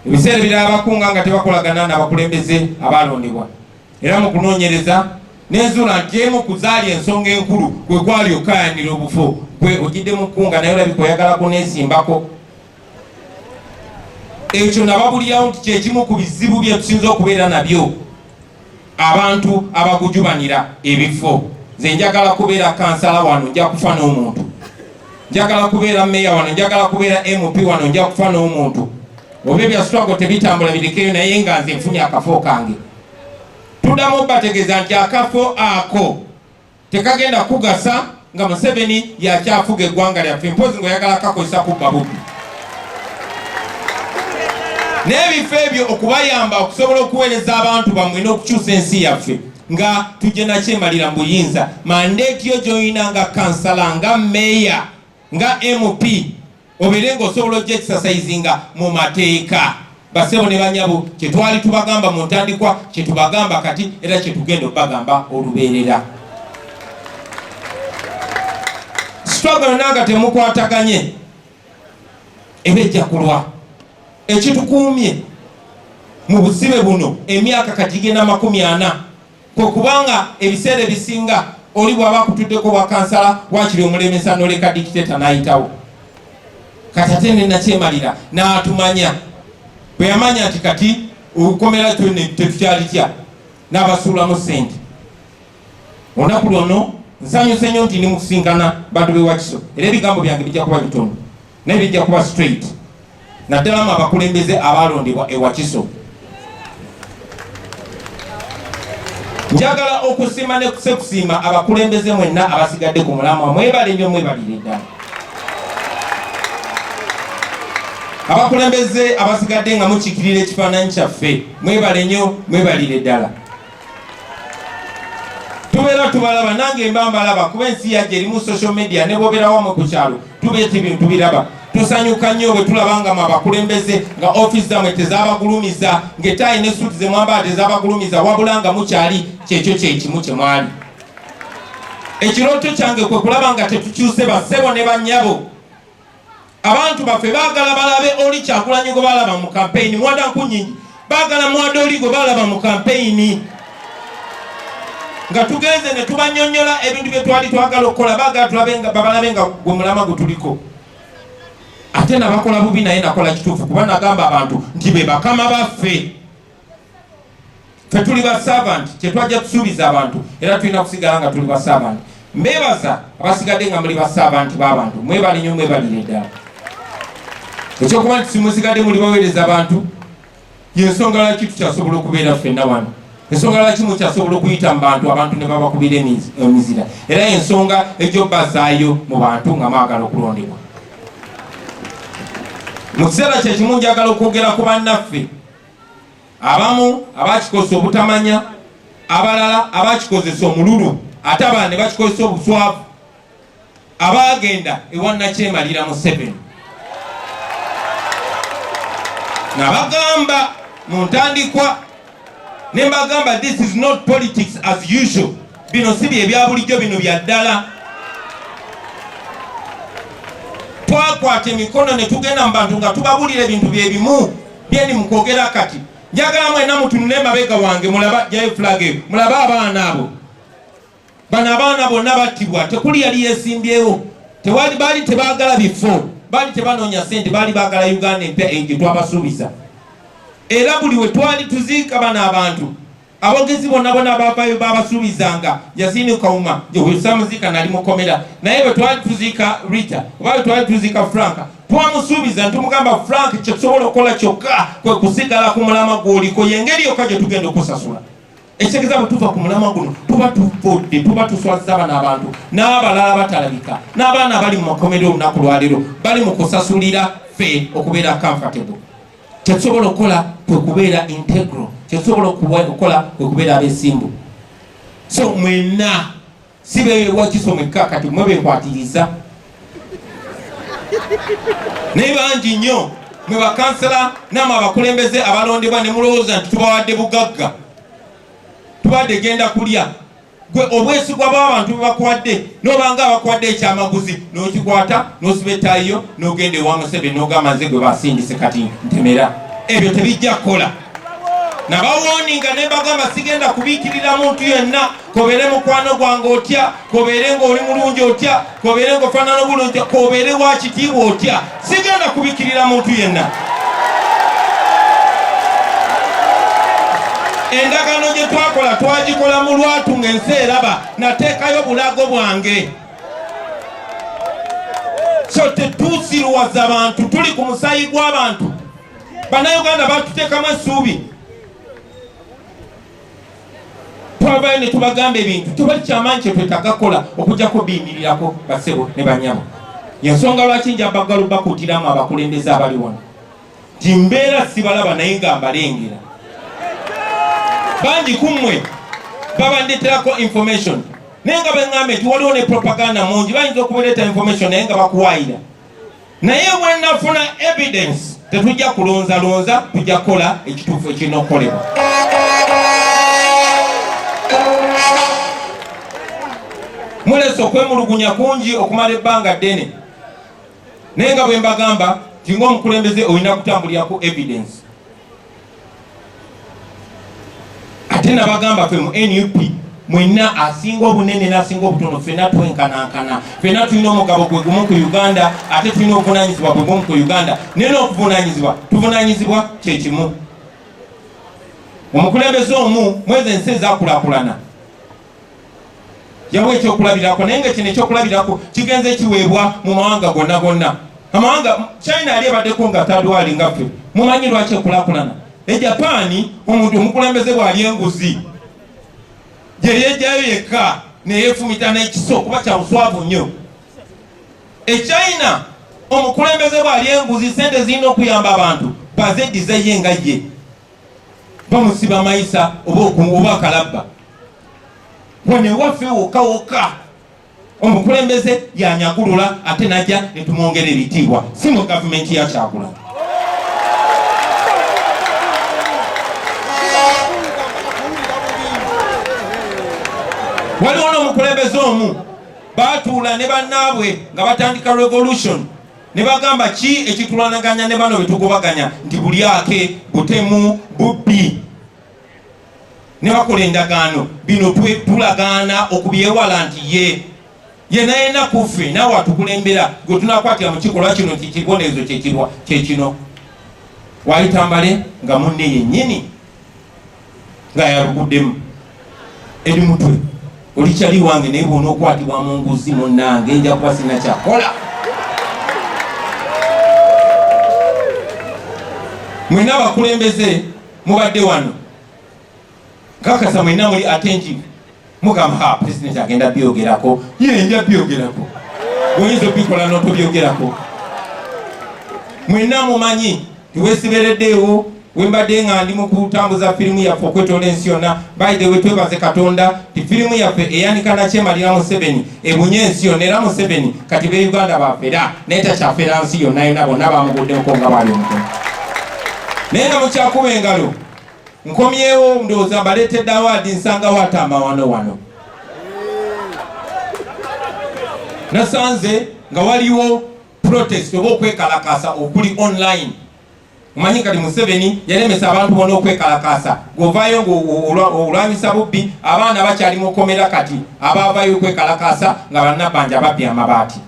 ebiseera birala abakunga nga tebakolagana n'abakulembeze abalondebwa era mu kunoonyereza n'enzuula nti emu kuzaali ensonga enkulu kwe kwali okayanira obufo gwe ogidde mu kkunga naye olabika oyagala kuneesimbako. Ekyo nababulirawo nti kyekimu ku bizibu bye tusinza okubeera nabyo abantu abagujubanira ebifo. Nze njagala kubeera kansala wano nja kufa n'omuntu, njagala kubeera meya wano njagala kubeera MP wano nja kufa n'omuntu. Oba ebya struggle tebitambula birekeyo naye nga nze nfunye akafo kange. Tuddamu bategeeza nti akafo ako tekagenda kugasa nga Museveni yakyafuga eggwanga lyaffe, mpozi ng'oyagala kakozesa kubba bubbi. N'ebifo ebyo okubayamba okusobola okuweereza abantu bammwe n'okukyusa ensi yaffe nga tujje nakyemalira mu buyinza. Mandeeti yo gy'olina nga kansala, nga meya, nga MP, obeere ng'osobola ojja ekisasayizinga mu mateeka. Basebo ne banyabo kyetwali tubagamba mu ntandikwa kyetubagamba kati era kyetugenda okubagamba olubeerera. Struggle nanga temukwataganye ebejja kulwa. Ekitukuumye mu busibe buno emyaka kati genda 40 kwekubanga ebiseera ebisinga oli bw'aba akutuddeko bwa kansala wakiri omulemesa n'oleka dikiteta n'ayitawo. Kati ate ne nakyemalira n'atumanya bwe yamanya nti kati okukomera tetukyalitya n'abasuulamu ssente. Olunaku lwono nsanyuse nnyo nti ndi mukusinkana bantu b'e Wakiso era ebigambo byange bijja kuba bitono naye bijja kuba straight. Naddalamu abakulembeze abalondebwa e Wakiso. Njagala okusiima ne kusekusiima abakulembeze mwenna abasigadde ku mulamwa. Mwebale nnyo, mwebalire ddala. Abakulembeze abasigadde nga mukiikirira ekifaananyi kyaffe, mwebale nnyo, mwebalire ddala. Tubeera tubalaba, nange mba mbalaba kuba ensi yajja erimu social media ne bwobeera wamwe ku kyalo tubeeta ebintu biraba. Tusanyuka nnyo bwe tulabanga mu abakulembeze nga ofiisi zammwe tezabagulumiza, ng'ettaayi ne suuti ze mwambala tezabagulumiza, wabula nga mukyali kyekyo kyekimu kye mwali. Ekirooto kyange kwe kulaba nga tetukyuse bassebo ne bannyabo. Abantu baffe baagala balabe oli Kyagulanyi gwe balaba mu kampeyini, mwada nkunyingi baagala mwada oli gwe balaba mu kampeyini. Nga tugenze ne tubanyonnyola ebintu bye twali twagala okukola, baagala tulabe nga babalabe nga gwe mulama gwe tuliko. Ate nabakola bubi naye nakola kituufu kuba nagamba abantu nti be bakama baffe. Ffe tuli ba servant, kyetwajja kusuubiza abantu era tulina kusigala nga tuli ba servant. Mbeebaza abasigadde nga muli ba servant b'abantu, mwebale nnyo, mwebalire ddala. Ekyokuba nti simusigadde muli baweereza abantu y'ensonga lwaki tukyasobola okubeera ffenna wano. Ensonga lwaki mukyasobola okuyita mu bantu, abantu ne babakubira emizira, era ensonga egy'obbazaayo mu bantu nga mwagala okulondebwa. Mu kiseera kyekimu njagala okwogera ku bannaffe abamu abakikoze obutamanya, abalala abakikozesa omululu, ate abalala ne bakikozesa obuswavu, abaagenda ewa Nakyemalira Museveni. Nabagamba mu ntandikwa ne mbagamba this is not politics as usual. Bino si bye bya bulijjo, bino bya ddala. Twakwata emikono ne tugenda mu bantu nga tubabulira ebintu bye bimu byeni mu kwogera kati. Njagala mwenna mutunule emabega wange, mulaba jayo flag eyo, mulaba abaana abo. Bano abaana bonna battibwa, tekuli yali yeesimbyewo, baali tebaagala bifo, baali tebanoonya ssente, baali baagala Uganda empya gye twabasuubiza. Era buli we twali tuziika bano abantu, abogezi bonna abavaayo babasuubizanga Yasini Kauma samuziika nali mukomera, naye bwe twali tuziika Rita oba bwe twali tuziika Franka twamusuubiza ntumugamba Frank kyetusobola okukola kyokka kwe kusigala ku mulama gw'oliko, y'engeri yokka gye tugenda okusasula. Ekitegeeza bwe tuva ku mulama guno tuba tufudde, tuba tuswaziza bano abantu n'abalala batalabika, n'abaana bali mu makomero olunaku lwaleero bali mu kusasulira ffe okubeera comfortable. Kyetusobola okukola kwe kubeera integral, kyetusobola okukola kwe kubeera abeesimbu. So mwenna si be Wakiso mwekka kati mwe benkwatiriza, naye bangi nnyo mwe bakansala namwe abakulembeze abalondebwa ne mulowooza nti tubawadde bugagga, tubawadde genda kulya. Gwe obwesigwa bw'abantu bwe bakuwadde n'obanga abakuwadde ekyamaguzi n'okikwata n'osiba ettaayiyo n'ogenda ewa Museveni n'ogamba nze gwe basindise kati ntemera. ebyo tebijja kukola. Nabawoninga ne bagamba sigenda kubiikirira muntu yenna, kobeere mukwano gwange otya, kobeere ng'oli mulungi otya, kobeere ng'ofaanana bulungi, kobeere wa kitiibwa otya, sigenda kubiikirira muntu yenna. Endagaano gye twakola twagikola mu lwatu ng'ensi eraba, nateekayo bulago bwange. So tetuusiruwaza abantu, tuli ku musaayi gw'abantu. Bannayuganda batuteekamu essuubi. Twavayo ne tubagamba ebintu tebali kyamaanyi kye twetaaga kukola okujjako biyimirirako basebo ne banyabo. Yensonga lwaki nja bakuutiramu abakulembeze abali wano nti mbeera sibalaba naye nga mbalengera. Bangi kummwe babandeeterako information naye nga beŋŋambe nti waliwo ne propaganda mungi, bayinza okubereeta information naye nga bakuwaayira. Naye bwe nafuna evidence tetujja kulonzalonza, tujja kukola ekituufu ekirina okukolebwa. Mulese okwemulugunya kungi okumala ebbanga ddene, naye nga bwe mbagamba nti ng'omukulembeze olina kutambulira ku evidence. Ate nabagamba ffe mu NUP mwenna asinga obunene n'asinga obutono ffenna twenkanankana, ffenna tulina omugabo gwe gumu ku Uganda, ate tulina obuvunaanyizibwa bwe bumu ku Uganda. Naye n'okuvunaanyizibwa tuvunaanyizibwa kye kimu. Omukulembeze omu mwezi ensi ezaakulaakulana yawe ekyokulabirako, naye nga kino ekyokulabirako kigenze kiweebwa mu mawanga gonna gonna. Amawanga China yali ebaddeko nga tadwali nga ffe, mumanyi lwaki ekulaakulana. Japaani omuntu omukulembeze bw'ali enguzi gye yejjayo yekka neyeefumita n'ekiso kuba kya buswavu nnyo. China omukulembeze bw'ali enguzi sente zirina okuyamba abantu bazeddiza ye nga ye, bamusiba mayisa oba akalabba. Wane waffe woka omukulembeze yanyagulula ate najja ne tumwongera ebitiibwa, si mu gavumenti ya Kyagulanyi. Waliwo n'omukulembeze omu baatuula ne bannaabwe nga batandika revolution ne bagamba ki ekitulwanaganya ne bano betugobaganya nti bulyake, butemu, bubbi. Ne bakola endagaano bino tulagaana okubyewala nti ye naye nakuffe naawe atukulembera gwe tunakwatira mu kikolwa kino nti kibonerezo kyekino. Waayitambale nga munne yennyini nga yaluguddemu eri mutwe, olikyali wange naye bwona okwatibwa mu nguzi munnange nja kuba sina kyakola. Mwena abakulembeze mubadde wano kakasa mwena muli attentive, mugamba president agenda byogerako, ye nja byogerako, oyinza obikola n'otobyogerako. Mwena mumanyi tiweesibereddeewo wembadde nga ndi mu kutambuza firimu yaffe okwetoola ensi yonna. By the way, twebaze Katonda ti firimu yaffe eyanika nakyemalira Museveni ebunye ensi yonna, era Museveni kati be Uganda bafera naye takyafera nsi yonna, yonna bonna bamuguddeko nga bali omukono. Naye nga mukyakuba engalo nkomyewo ndowooza mbaleetedde awaadi nsangawo atama wano. Nasanze nga waliwo protest oba okwekalakasa okuli online. Omanyi kati Museveni yalemesa abantu bonna okwekalakasa, govaayo ng'olwanyisa bubbi, abaana bakyali mu kkomera kati abaavayo okwekalakasa nga bannabanja babbye amabaati.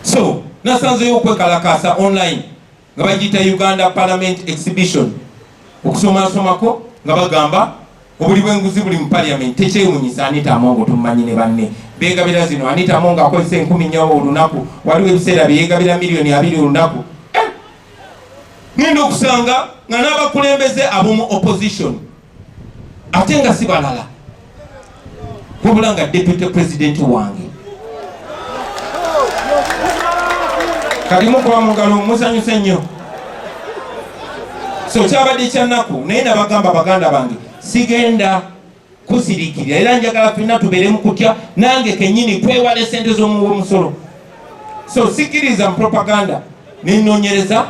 So nasanzeyo okwekalakasa online nga bagiyita Uganda Parliament Exhibition, okusomasomako nga bagamba obuli bw'enguzi buli mu Parliament tekyewuunyisa. Anita Amongo tumumanyi ne banne beegabira zino. Anita Amongo akozesa 10,000 olunaku, waliwo ebiseera beegabira miliyoni 20 olunaku. Ngenda okusanga nga n'abakulembeze ab'omu opposition ate nga si balala wabula nga deputy president wange. Kati mukuba mu ngalo musanyuse nnyo. So kyabadde kyannaku, naye nabagamba baganda bange sigenda kusirikirira, era njagala ffenna tubeere mu kutya, nange kennyini twewale sente z'omusolo. So sikiriza mu propaganda, nenonyereza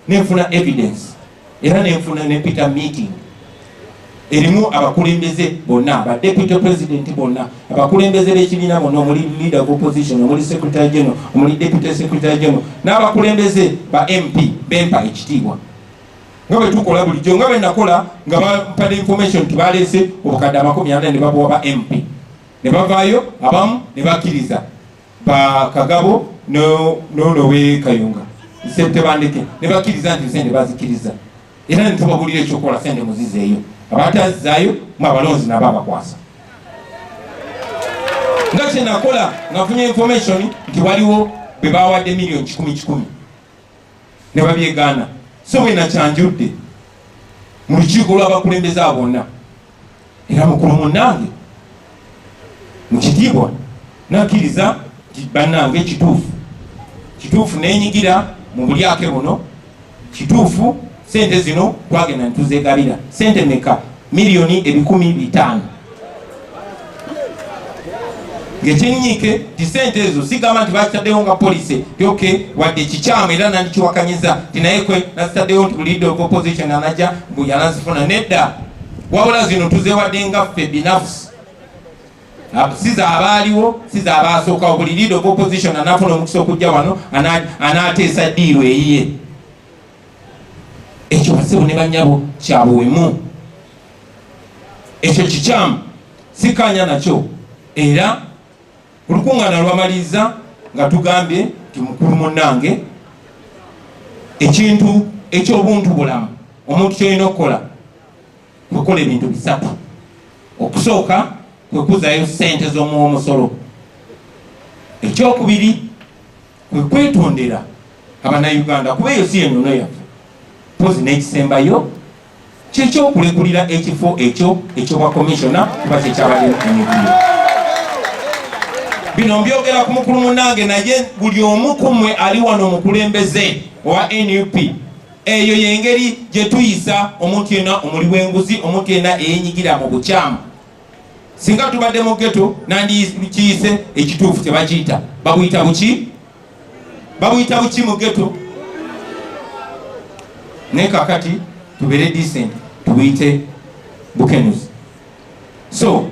nenfuna evidence, era nenfuna nepita meeting erimu abakulembeze bonna ba deputy president bonna abakulembeze b'ekibiina bonna omuli leader of opposition omuli secretary general omuli deputy secretary general n'abakulembeze ba MP bempa ekitiibwa nga bwe tukola bulijjo nga bwe nakola nga bampada information tibaleese obukadde 40 ne babuwa ba MP ne bavaayo abamu ne bakkiriza ba Kagabo n'Olowe Kayunga Sente bandeke ne bakkiriza nti sente bazikiriza era ne tubagulira ekyokola sente muzizeeyo abatazaayo mwabalonzi nabo abakwasa nga kye nakola nga funye information nti waliwo be bawadde million 10 ne babyegaana so bwe nakyanjudde mu lukiiko lw'abakulembeze abo bonna era mukulu munnange mu kitiibwa nakkiriza bannange kituufu nenyigira mu bulyake buno kituufu sente zino twagenda ntuzegabira sente meka milioni 15,000 ngekyenyiike ti sente ezo sigamba nti bakitaddeyo nga polisi yoke wadde kikyamu era nandikiwakanyiza ti naye kwe nazitaddeyo nti leader of opposition anajja mbu yanazifuna nedda wabula zino tuzewadde nga ffe binafusi siza abaaliwo siza abaasookawo buli leader of opposition anafuna omukisa okujja wano anaateesa ddiiro eyiye ekyo basibu ne bannyabo kyabuwemu ekyo kikyamu sikanya nakyo era olukuŋŋaana lwamaliriza nga tugambye nti mukulu munnange ekintu eky'obuntu bulamu omuntu kyolina okukola kwekola ebintu bisatu okusooka kwekuzayo sente z'omuwomusolo ekyokubiri kwekwetondera abannayuganda kuba eyo si ennono yaffe pozi n'ekisembayo kyekyokulekulira ekifo ekyo ekyobwakomishona kuba kyekyabalimu emibiri bino mbyogera ku mukulu munnange naye buli omu ku mmwe ali wano omukulembeze owa NUP eyo yengeri gye tuyisa omuntu yenna omuli w'enguzi omuntu yenna eyenyigira mu bukyamu singa tubadde mu ghetto nandikiyise ekituufu kyebakiyita babuyita buki mu ghetto naye kakati tubeere decent tubuyite bukenuzi so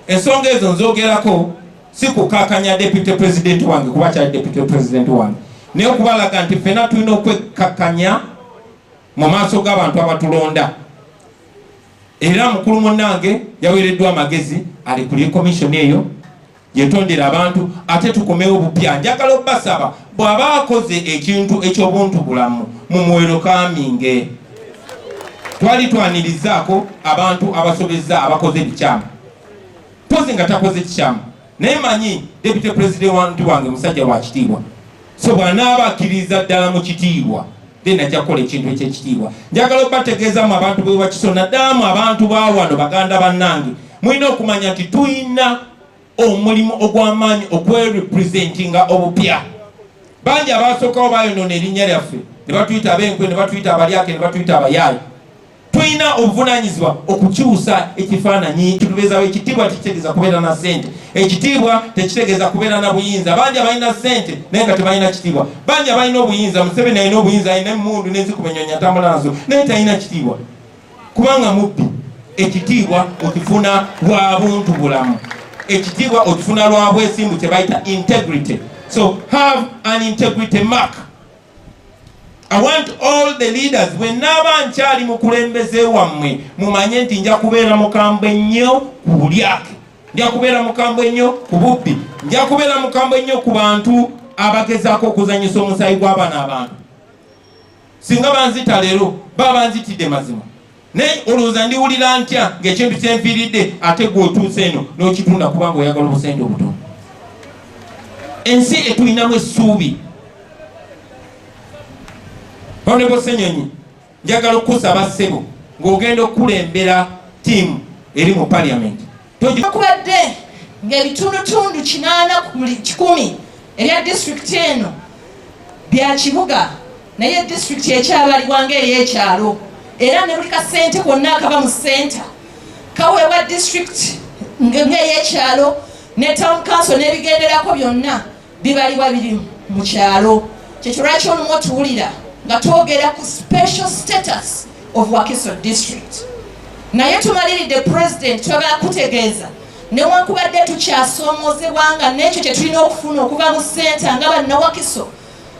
ensonga ezo nzogerako si kukakanya deputy president wange kuba kyali deputy president wange naye okubalaga nti ffena tulina okwekakanya mu maaso g'abantu abatulonda era mukulu munnange yaweereddwa amagezi ali kuli komishoni eyo yetondera abantu ate tukomewo bupya njagala obbasaba bw'aba akoze ekintu eky'obuntu bulamu mumuwero kaminge twali twanirizaako abantu abasobezza abakoze bikyamu pozi nga takoze kikyamu naye manyi deputy president wange musajja wa kitiibwa so bw'anaaba akkiriza ddala mu kitiibwa then ajja kukola ekintu ekyekitiibwa njagala obategeezamu abantu bwe bakisona ddaamu abantu baawano baganda bannange mulina okumanya nti tulina omulimu ogw'amaanyi okwerepresentinga obupya bangi abaasookawo bayonoona erinnya lyaffe ne batuyita ab'enkwe ne batuyita abalyake ne batuyita abayaayi tulina obuvunaanyizibwa okukyusa ekifaananyi kitubeezawo ekitiibwa tekitegeeza kubeera na ssente ekitiibwa tekitegeeza kubeera na buyinza bangi abalina ssente naye nga tebalina kitiibwa bangi abalina obuyinza Museveni alina obuyinza alina emmundu n'enzikubenyonya atambula nazo naye talina kitiibwa kubanga mubbi ekitiibwa okifuna lwa buntu bulamu ekitiibwa okifuna lwa bwesimbu kye bayita integrity so have an integrity mark. I want all the leaders when naba nkyali mukulembeze wammwe mumanye nti nja kubeera mukambwe nnyo ku bulyake nja kubeera mukambwe nnyo ku bubbi nja kubeera mukambwe nnyo ku bantu abagezaako okuzanyisa omusaayi gw'abaana abantu singa banzita leero baba banzitidde mazima naye olowooza ndiwulira ntya ng'ekintu kyenfiiridde ate gwe otuuse eno n'okitunda kubanga oyagala obusente obutono ensi etulinamu essuubi. Honorable Senyonyi njagala okusaba ssebo ng'ogenda okulembera tiimu eri mu parliament kubadde ng'ebitundutundu 8 ku buli 100 erya district eno bya kibuga naye district ekyabalibwa ng'ey'ekyalo era ne buli kasente konna akaba mu center kaweebwa district ng'ey'ekyalo ne town council n'ebigenderako byonna bibalibwa biri mu kyalo kyekyo lwaki olumu otuwulira nga twogera ku special status of Wakiso district naye tumaliridde president twagala kutegeeza newankubadde tukyasoomozebwa nga n'ekyo kye tulina okufuna okuva mu senta nga bannawakiso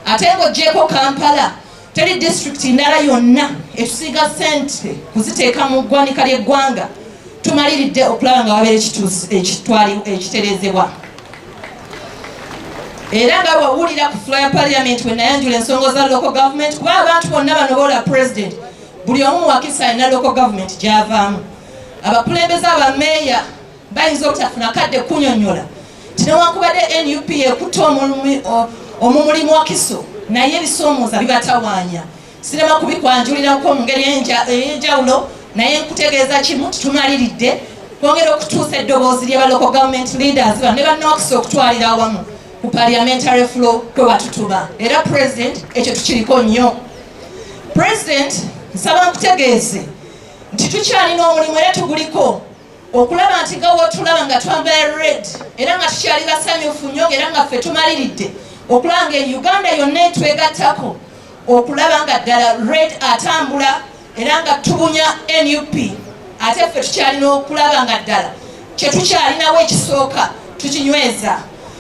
ate ng'oggyeko Kampala teri district ndala yonna etusiga sente kuziteeka mu ggwanika ly'eggwanga tumaliridde okulaba nga wabeera ekitereezebwa. Era nga wawulira ku floor ya parliament we nayanjula ensonga za local government kuba abantu bonna bano boola president buli omu Wakisa alina local government gy'avaamu. Abakulembeze abameeya bayinza obutafuna kadde kunnyonnyola tinewankubadde NUP ekutta omumuli mu Wakiso naye ebisoomooza bibatawaanya. Sirema kubikwanjulirako mu ngeri ey'enjawulo naye nkutegeeza kimu tutumaliridde kwongera okutuusa eddoboozi ly'aba local government leaders ne bannawakiso okutwalira awamu ku parliamentary floor kwe batutuba. Era president ekyo tukiriko nnyo. President nsaba nkutegeeze nti tukyalina omulimu era tuguliko okulaba nti nga wotulaba nga twambala red era nga tukyali basanyufu nnyo era nga ffe tumaliridde okulaba nga Uganda yonna etwegattako okulaba nga ddala red atambula era nga tubunya NUP ate ffe tukyalina okulaba nga ddala kye tukyalinawo ekisooka tukinyweza.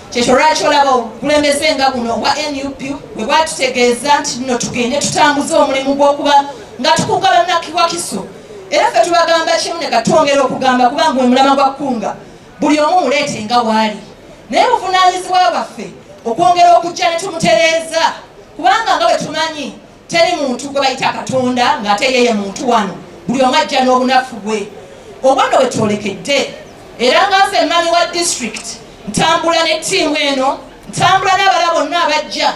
Kyekyo lwaki olaba obukulembeze nga buno obwa NUP bwe bwatutegeeza nti nno tugende tutambuze omulimu gw'okuba nga tukunga bannakiwakiso. Era ffe tubagamba kimu ne katwongera okugamba kubanga gwe mulama gwa kkunga buli omu muleete nga waali. Naye buvunaanyizibwa bwaffe okwongera okujja ne tumutereeza kubanga nga bwe tumanyi teri muntu gwe bayita Katonda ng'ate yeye muntu wano buli omu ajja n'obunafu bwe. Obwo nno bwe twolekedde era nga nze mami wa district ntambula ne ttiimu eno ntambula n'abala bonna abajja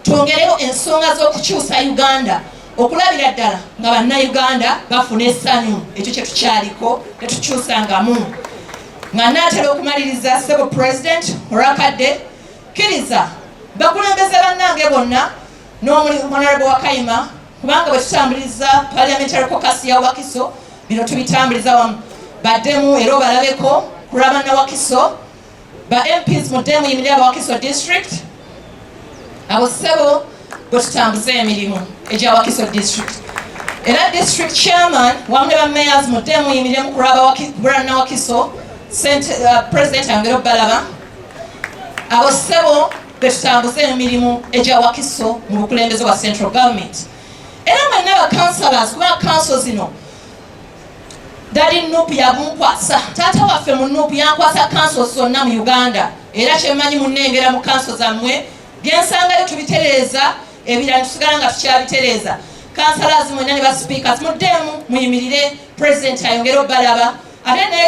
twongereyo ensonga z'okukyusa Uganda okulabira ddala nga bannayuganda bafuna essanyu. Ekyo kye tukyaliko tetukyusangamu. Nga naatera okumaliriza ssebo president olwakadde kkiriza bakulembeze bannange bonna n'omuli honorable Wakayima kubanga bwe tutambuliriza parliamentary caucus ya Wakiso bino tubitambuliriza wamu baddemu era obalabeko kulwa bannawakiso ba MPs muddemu yimirira aba Wakiso district abo ssebo bwe tutambuza emirimu egya Wakiso district. Era district chairman wamu ne ba mayors muddemu yimirire mu kulaba bannawakiso president ayongera obbalaba abo ssebo bwe tutambuza emirimu egya Wakiso mu bukulembeze bwa central government. Era mwenna ba councillors kuba council zino Dali Nupu yamunkwasa taata waffe mu Nupu yankwasa council zonna mu Uganda era kyemmanyi munnengera mu council zammwe byensangayo tubitereeza ebirala tusigala nga tukyabitereeza. Councillors mwenna ne ba speakers muddemu muyimirire president ayongera obbalaba ate